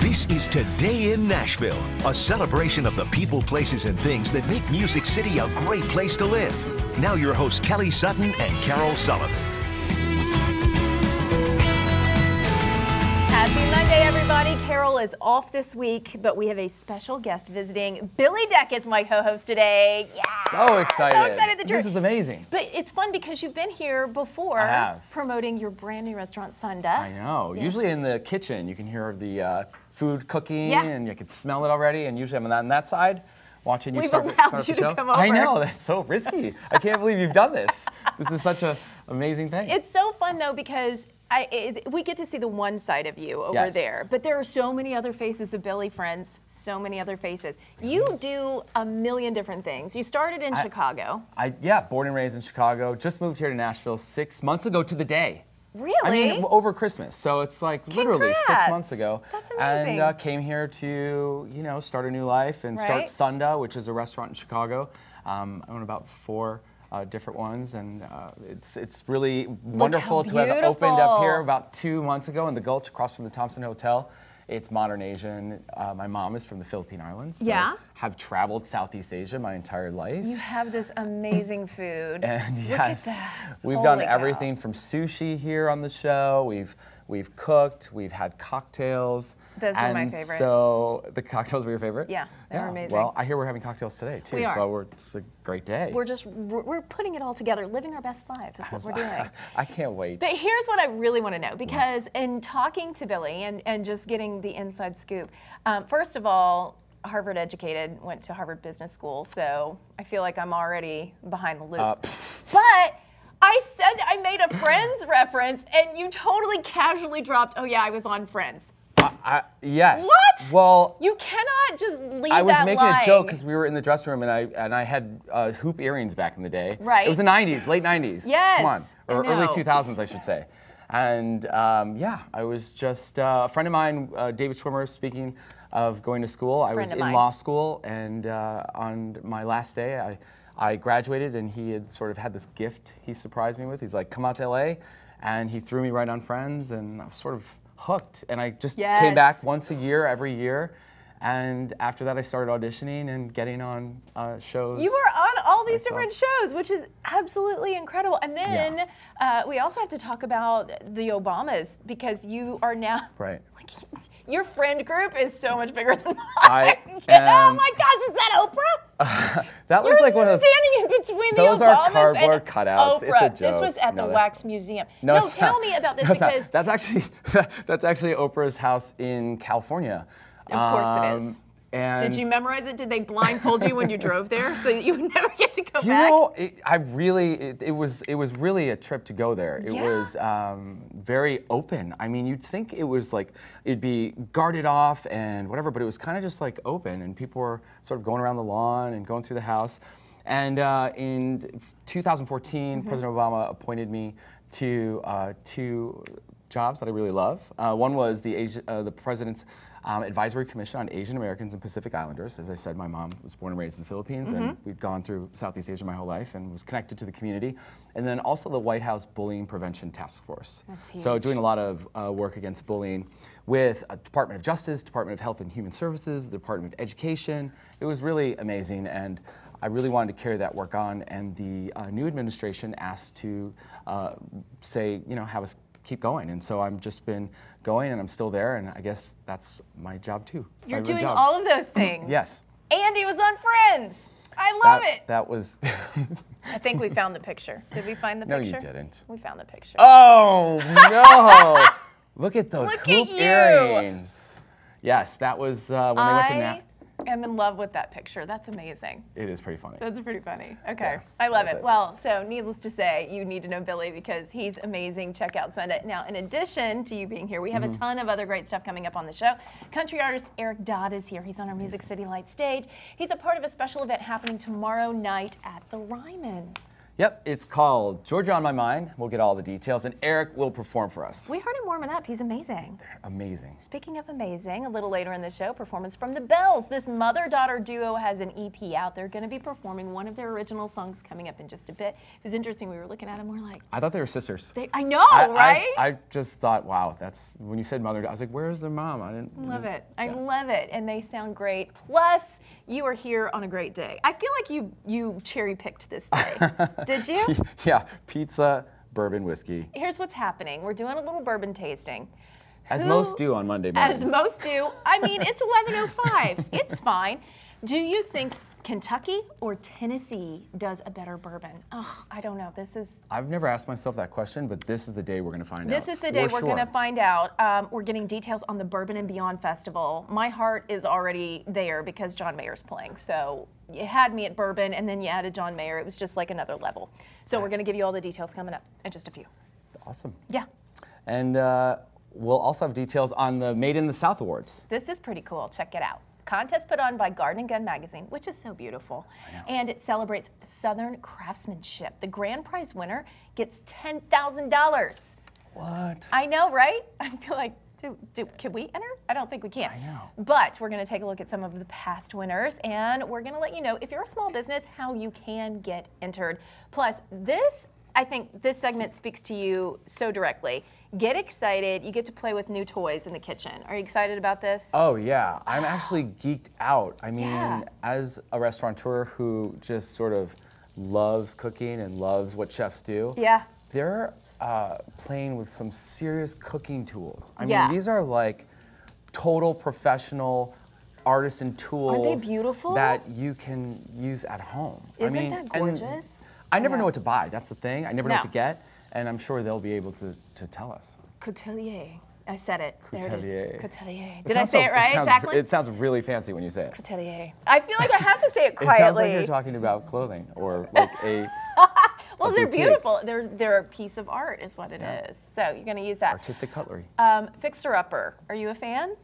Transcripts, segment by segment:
This is Today in Nashville, a celebration of the people, places, and things that make Music City a great place to live. Now your hosts Kelly Sutton and Carol Sullivan. Happy Monday, everybody. Carol is off this week, but we have a special guest visiting. Billy Dec is my co-host today. Yeah! So excited. So excited that you're... This is amazing. But it's fun because you've been here before. I have. Promoting your brand new restaurant, Sutton. I know. Yes. Usually in the kitchen, you can hear the food cooking, yeah, and you can smell it already. And usually I'm on that side, watching you start allowed the you show. to come over. I know. That's so risky. I can't believe you've done this. This is such an amazing thing. It's so fun, though, because we get to see the one side of you over there, but there are so many other faces of Billy, friends, so many other faces. You do a million different things. You started in Chicago. Yeah, born and raised in Chicago. Just moved here to Nashville 6 months ago to the day. Really? I mean, over Christmas. So it's like literally 6 months ago. That's amazing. And came here to, start a new life and start Sunda, which is a restaurant in Chicago. I own about 4 different ones, and it's really wonderful to have opened up here about 2 months ago in the Gulch across from the Thompson Hotel. It's modern Asian. My mom is from the Philippine Islands, so have traveled Southeast Asia my entire life. You have this amazing food. And yes, we've done everything from sushi here on the show. We've cooked, we've had cocktails. Those were my favorite. So the cocktails were your favorite? Yeah, they were amazing. Well, I hear we're having cocktails today too, so it's a great day. We're putting it all together, living our best life is what we're doing. I can't wait. But here's what I really want to know, because in talking to Billy and just getting the inside scoop, first of all, Harvard educated, went to Harvard Business School, so I feel like I'm already behind the loop. But I said I made a Friends reference, and you totally casually dropped, oh yeah, I was on Friends. Yes. What? Well, you cannot just leave that I was making lying. a joke because we were in the dressing room, and I had hoop earrings back in the day. Right. It was the 90s, late 90s. Yes. Come on. Or early 2000s, I should say. And yeah, I was just, a friend of mine, David Schwimmer, speaking of going to school. I was in law school, and on my last day, I graduated, and he had sort of had this gift he surprised me with. He's like, come out to LA, and he threw me right on Friends, and I was sort of hooked. And I just came back once a year, every year. And after that, I started auditioning and getting on shows. You were on all these different shows, which is absolutely incredible. And then we also have to talk about the Obamas, because you are now, your friend group is so much bigger than mine. Oh my gosh, is that Oprah? That was like one of those. Standing in between the Obamas. Those are cardboard cutouts. Oprah. It's a joke. This was at the Wax Museum. No, tell me about this, because that's actually Oprah's house in California. Of course it is. And did you memorize it? Did they blindfold you when you drove there, so that you would never get to go back? You know, it was really a trip to go there. It was very open. I mean, you'd think it was like it'd be guarded off and whatever, but it was kind of just like open, and people were sort of going around the lawn and going through the house. And in 2014, President Obama appointed me to 2 jobs that I really love. One was the president's Advisory Commission on Asian Americans and Pacific Islanders. As I said, my mom was born and raised in the Philippines, and we'd gone through Southeast Asia my whole life and was connected to the community. And then also the White House Bullying Prevention Task Force. So doing a lot of work against bullying with Department of Justice, Department of Health and Human Services, the Department of Education. It was really amazing, and I really wanted to carry that work on. And the new administration asked to say, have us keep going, and so I've just been going, and I'm still there, and I guess that's my job too. You're doing all of those things. Yes. And he was on Friends. I love it. That was. I think we found the picture. Did we find the picture? No, you didn't. We found the picture. Oh no! Look at those hoop you. Earrings. Yes, that was when they went to I'm in love with that picture. That's amazing. It is pretty funny. That's pretty funny. Okay, I love it. Well, so needless to say, you need to know Billy because he's amazing. Check out Sunday. Now, in addition to you being here, we have a ton of other great stuff coming up on the show. Country artist Eric Dodd is here. He's on our Music City Light stage. He's a part of a special event happening tomorrow night at the Ryman. Yep, it's called Georgia on My Mind. We'll get all the details, and Eric will perform for us. We heard him warming up. He's amazing. They're amazing. Speaking of amazing, a little later in the show, performance from the Bells. This mother-daughter duo has an EP out. They're going to be performing one of their original songs coming up in just a bit. It was interesting. We were looking at them. We're like, I thought they were sisters. I know, right? I just thought, wow, that's when you said mother. I was like, where's their mom? I didn't love it. I love it, and they sound great. Plus, you are here on a great day. I feel like you cherry-picked this day. Did you? Yeah, pizza, bourbon, whiskey. Here's what's happening. We're doing a little bourbon tasting. As most do on Monday mornings. As most do. I mean, it's 11:05. It's fine. Do you think Kentucky or Tennessee does a better bourbon? Oh, I don't know. I've never asked myself that question, but this is the day we're going to find out. This is the day we're going to find out. We're getting details on the Bourbon and Beyond Festival. My heart is already there because John Mayer's playing. So you had me at bourbon, and then you added John Mayer. It was just like another level. So we're going to give you all the details coming up in just a few. Awesome. Yeah. And we'll also have details on the Made in the South Awards. This is pretty cool. Check it out. Contest put on by Garden and Gun magazine, which is so beautiful. And it celebrates Southern craftsmanship. The grand prize winner gets $10,000. What? I know, right? I feel like, can we enter? I don't think we can. I know. But we're going to take a look at some of the past winners, and we're going to let you know, if you're a small business, how you can get entered. Plus, I think this segment speaks to you so directly. Get excited. You get to play with new toys in the kitchen. Are you excited about this? Oh, yeah. I'm actually geeked out. I mean, as a restaurateur who just sort of loves cooking and loves what chefs do, they're playing with some serious cooking tools. I mean, these are like total professional artisan tools. Aren't they beautiful? That you can use at home. Isn't that gorgeous? I never know what to buy. That's the thing. I never know what to get. And I'm sure they'll be able to tell us. Coutelier. I said it. Coutelier. There it is. Coutelier. Did I say it right, Jacqueline? It sounds really fancy when you say it. Coutelier. I feel like I have to say it quietly. It sounds like you're talking about clothing or like a well, they're beautiful. They're a piece of art is what it is. So you're going to use that. Artistic cutlery. Fixer Upper. Are you a fan?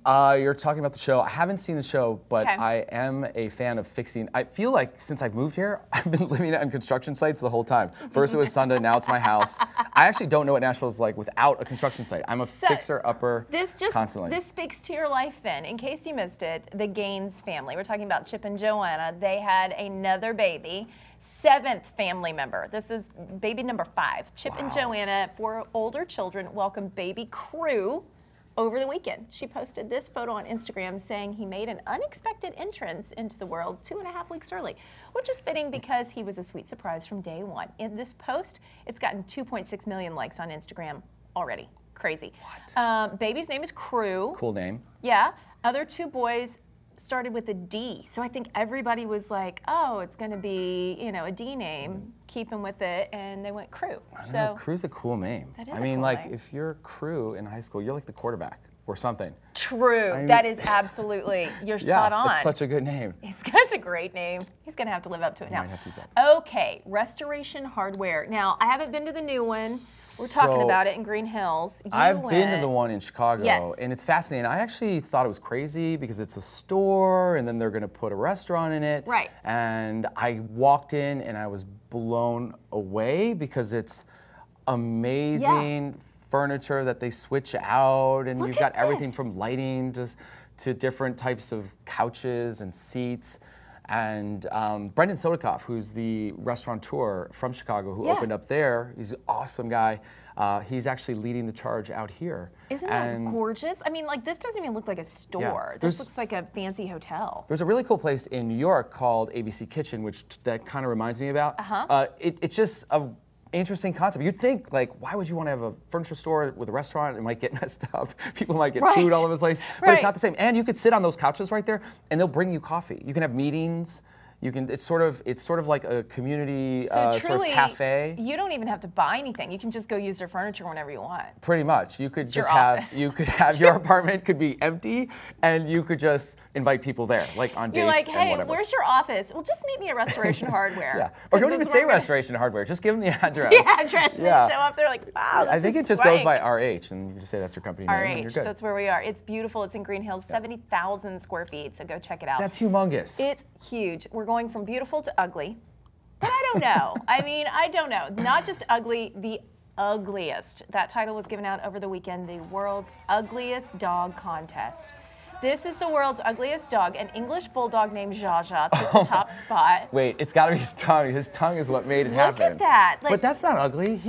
You're talking about the show. I haven't seen the show, but I am a fan of fixing. I feel like since I've moved here, I've been living on construction sites the whole time. First it was Sutton, now it's my house. I actually don't know what Nashville is like without a construction site. I'm a fixer-upper constantly. This speaks to your life then. In case you missed it, the Gaines family. We're talking about Chip and Joanna. They had another baby. 7th family member. This is baby number 5. Chip and Joanna, 4 older children, welcome baby Crew over the weekend. She posted this photo on Instagram saying he made an unexpected entrance into the world 2.5 weeks early, which is fitting because he was a sweet surprise from day one. In this post, it's gotten 2.6 million likes on Instagram already. Crazy. What? Baby's name is Crew. Cool name. Yeah. Other 2 boys started with a D. So I think everybody was like, oh, it's going to be, a D name. Keep him with it. And they went Crew. I know, Crew's a cool name. That is I mean, cool like, name. if you're Crew in high school, you're like the quarterback or something. True. I mean, that is absolutely, you're spot on. It's such a good name. It's a great name. He's going to have to live up to it now. Might have to use that. Okay, Restoration Hardware. Now, I haven't been to the new one. We're talking about it in Green Hills. I've been to the one in Chicago, and it's fascinating. I actually thought it was crazy because it's a store, and then they're going to put a restaurant in it. Right. And I walked in, and I was blown away because it's amazing furniture that they switch out, and you've got everything from lighting to different types of couches and seats. And Brendan Sodikoff, who's the restaurateur from Chicago who opened up there, he's an awesome guy. He's actually leading the charge out here. Isn't that gorgeous? I mean, like, this doesn't even look like a store. This looks like a fancy hotel. There's a really cool place in New York called ABC Kitchen, which that kind of reminds me about. It's just a interesting concept. You'd think, like, why would you want to have a furniture store with a restaurant? It might get messed up. People might get food all over the place. But it's not the same. And you could sit on those couches right there, and they'll bring you coffee. You can have meetings. You can. It's sort of like a community sort of cafe. You don't even have to buy anything. You can just go use their furniture whenever you want. Pretty much. You could just have. You could have your apartment could be empty, and you could just invite people there, like on dates. You're like, and hey, whatever. Where's your office? Well, just meet me at Restoration Hardware. Or don't even say Restoration Hardware. Just give them the address. The address. And they show up. They're like, wow. I think it just goes by RH, and you just say that's your company name. And you're good. That's where we are. It's beautiful. It's in Green Hills, 70,000 square feet. So go check it out. That's humongous. It's huge. We're going from beautiful to ugly. But I don't know. I mean, I don't know. Not just ugly, the ugliest. That title was given out over the weekend, the world's ugliest dog contest. This is the world's ugliest dog. An English bulldog named Jaja took the top spot. Wait, it's got to be his tongue. His tongue is what made it happen. Look at that. Like, but that's not ugly.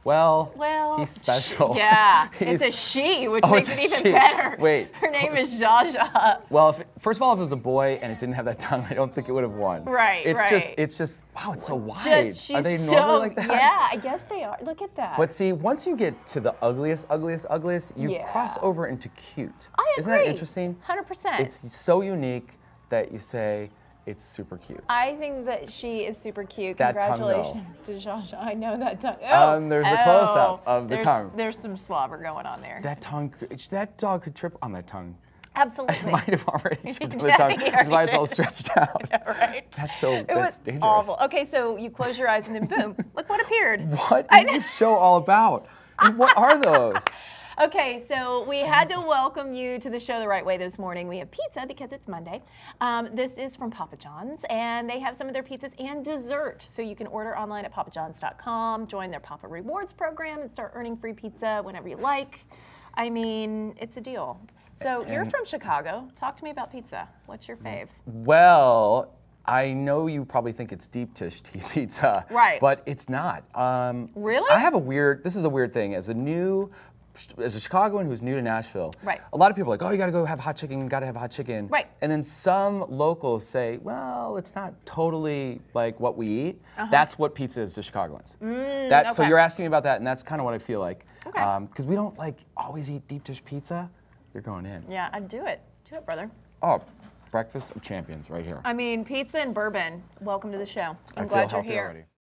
Well, he's special. Yeah, it's a she, which makes it even better. Wait. Her name is Jaja. Well, first of all, if it was a boy and it didn't have that tongue, I don't think it would have won. Right, it's just, wow, it's so wide. Are they normally like that? Yeah, I guess they are. Look at that. But see, once you get to the ugliest, you cross over into cute. I agree. Isn't that interesting? 100%. It's so unique that you say, it's super cute. I think that she is super cute. That Congratulations to Jaja. I know that tongue. There's a close-up of the tongue. There's some slobber going on there. That dog could trip on that tongue. Absolutely. It might have already tripped on the tongue. That's why it's all stretched out. Yeah, right. That's dangerous. Awful. Okay, so you close your eyes and then boom, look what appeared. What is this show all about? And what are those? Okay, so we had to welcome you to the show the right way this morning. We have pizza because it's Monday. This is from Papa John's, and they have some of their pizzas and dessert. So you can order online at papajohns.com, join their Papa Rewards program, and start earning free pizza whenever you like. I mean, it's a deal. So you're from Chicago. Talk to me about pizza. What's your fave? Well, I know you probably think it's deep dish pizza. Right. But it's not. Really? This is a weird thing. As a Chicagoan who's new to Nashville, right. A lot of people are like, oh, you gotta go have hot chicken, you gotta have hot chicken. Right. And then some locals say, well, it's not totally like what we eat. That's what pizza is to Chicagoans. Okay. So you're asking me about that, and that's kind of what I feel like. Okay. Because we don't like always eat deep dish pizza. You're going in. Yeah, I'd do it. Do it, brother. Oh, breakfast of champions right here. I mean, pizza and bourbon. Welcome to the show. I'm I glad feel you're healthy here. already.